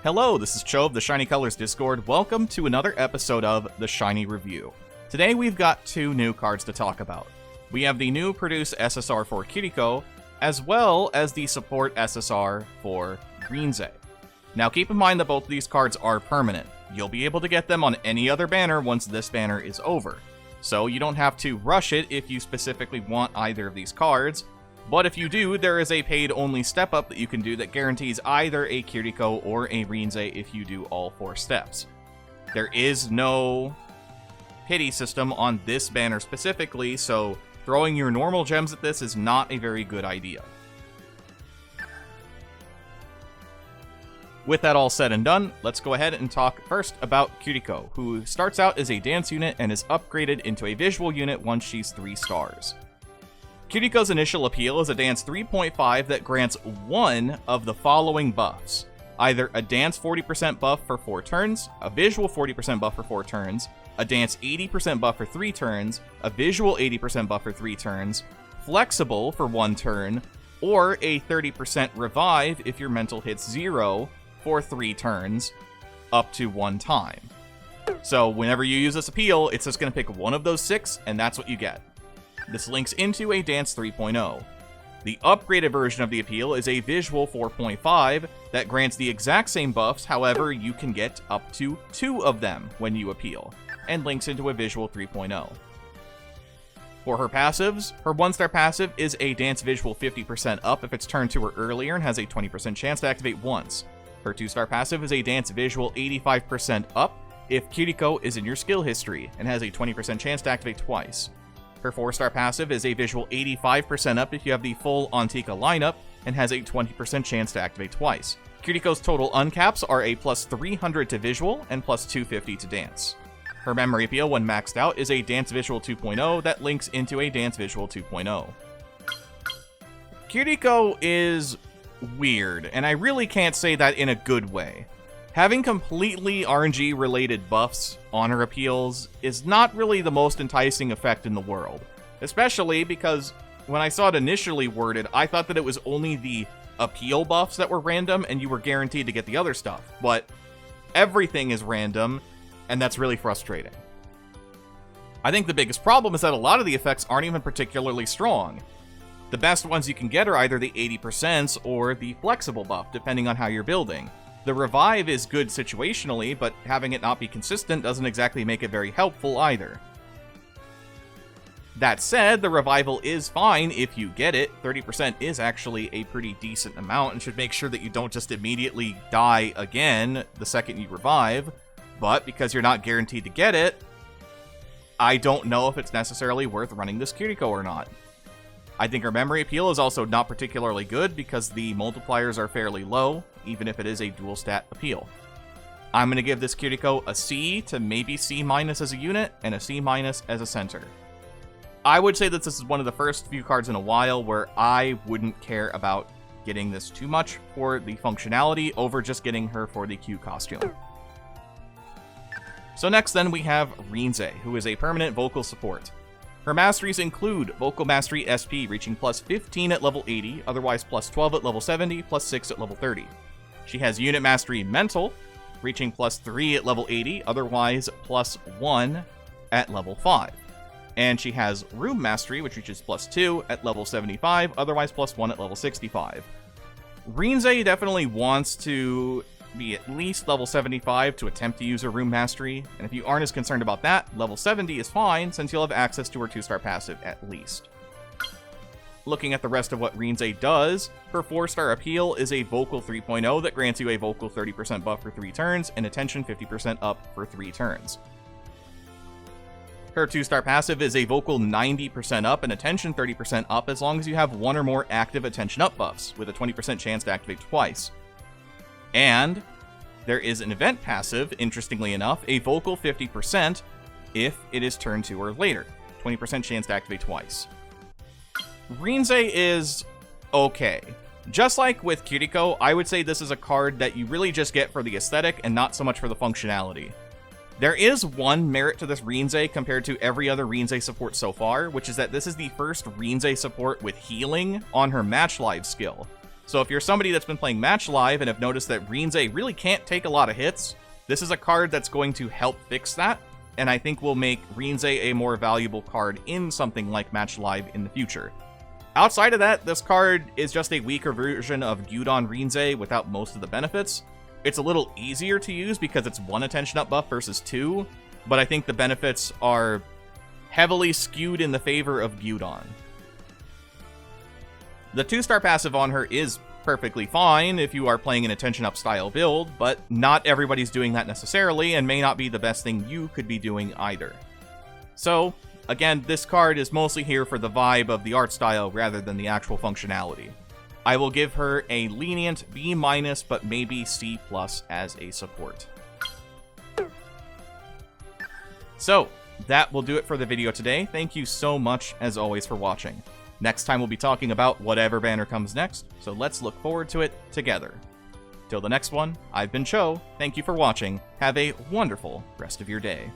Hello, this is Cho of the Shiny Colors Discord. Welcome to another episode of the Shiny Review. Today we've got two new cards to talk about. We have the new Produce SSR for Kiriko, as well as the Support SSR for Rinzai. Now keep in mind that both of these cards are permanent. You'll be able to get them on any other banner once this banner is over. So you don't have to rush it if you specifically want either of these cards. But if you do, there is a paid-only step-up that you can do that guarantees either a Kiriko or a Rinzai if you do all 4 steps. There is no pity system on this banner specifically, so throwing your normal gems at this is not a very good idea. With that all said and done, let's go ahead and talk first about Kiriko, who starts out as a dance unit and is upgraded into a visual unit once she's 3 stars. Kiriko's initial appeal is a dance 3.5 that grants one of the following buffs. Either a dance 40% buff for 4 turns, a visual 40% buff for 4 turns, a dance 80% buff for 3 turns, a visual 80% buff for 3 turns, flexible for 1 turn, or a 30% revive if your mental hits 0 for 3 turns, up to 1 time. So whenever you use this appeal, it's just going to pick one of those 6, and that's what you get. This links into a Dance 3.0. The upgraded version of the appeal is a Visual 4.5 that grants the exact same buffs, however, you can get up to 2 of them when you appeal, and links into a Visual 3.0. For her passives, her 1-star passive is a Dance Visual 50% up if it's turned to her earlier and has a 20% chance to activate once. Her 2-star passive is a Dance Visual 85% up if Kiriko is in your skill history and has a 20% chance to activate twice. Her 4-star passive is a visual 85% up if you have the full Antika lineup and has a 20% chance to activate twice. Kiriko's total uncaps are a plus 300 to visual and plus 250 to dance. Her memory appeal when maxed out is a Dance Visual 2.0 that links into a Dance Visual 2.0. Kiriko is weird, and I really can't say that in a good way. Having completely RNG-related buffs on her appeals is not really the most enticing effect in the world. Especially because when I saw it initially worded, I thought that it was only the appeal buffs that were random and you were guaranteed to get the other stuff. But everything is random, and that's really frustrating. I think the biggest problem is that a lot of the effects aren't even particularly strong. The best ones you can get are either the 80% or the flexible buff, depending on how you're building. The revive is good situationally, but having it not be consistent doesn't exactly make it very helpful either. That said, the revival is fine if you get it. 30% is actually a pretty decent amount and should make sure that you don't just immediately die again the second you revive. But because you're not guaranteed to get it, I don't know if it's necessarily worth running this Kiriko or not. I think her memory appeal is also not particularly good because the multipliers are fairly low, even if it is a dual stat appeal. I'm going to give this Kiriko a C to maybe C- as a unit, and a C- as a center. I would say that this is one of the first few cards in a while where I wouldn't care about getting this too much for the functionality over just getting her for the Q costume. So next then we have Rinzai, who is a permanent vocal support. Her masteries include Vocal Mastery SP reaching plus 15 at level 80, otherwise plus 12 at level 70, plus 6 at level 30. She has Unit Mastery Mental, reaching plus 3 at level 80, otherwise plus 1 at level 5. And she has Room Mastery, which reaches plus 2 at level 75, otherwise plus 1 at level 65. Rinzai definitely wants to be at least level 75 to attempt to use her Room Mastery, and if you aren't as concerned about that, level 70 is fine since you'll have access to her 2-star passive at least. Looking at the rest of what Rinzai does, her 4-star appeal is a Vocal 3.0 that grants you a Vocal 30% buff for 3 turns and Attention 50% up for 3 turns. Her 2-star passive is a Vocal 90% up and Attention 30% up as long as you have 1 or more active Attention up buffs, with a 20% chance to activate twice. And there is an event passive, interestingly enough, a Vocal 50% if it is turned to her later. 20% chance to activate twice. Rinzai is okay. Just like with Kiriko, I would say this is a card that you really just get for the aesthetic and not so much for the functionality. There is one merit to this Rinzai compared to every other Rinzai support so far, which is that this is the first Rinzai support with healing on her Match Live skill. So if you're somebody that's been playing Match Live and have noticed that Rinzai really can't take a lot of hits, this is a card that's going to help fix that, and I think will make Rinzai a more valuable card in something like Match Live in the future. Outside of that, this card is just a weaker version of Gyudon Rinzai without most of the benefits. It's a little easier to use because it's 1 attention up buff versus 2, but I think the benefits are heavily skewed in the favor of Gyudon. The 2-star passive on her is perfectly fine if you are playing an attention up style build, but not everybody's doing that necessarily, and may not be the best thing you could be doing either. So, again, this card is mostly here for the vibe of the art style rather than the actual functionality. I will give her a lenient B-, but maybe C+ as a support. So, that will do it for the video today. Thank you so much, as always, for watching. Next time we'll be talking about whatever banner comes next, so let's look forward to it together. Till the next one, I've been Cho, thank you for watching, have a wonderful rest of your day.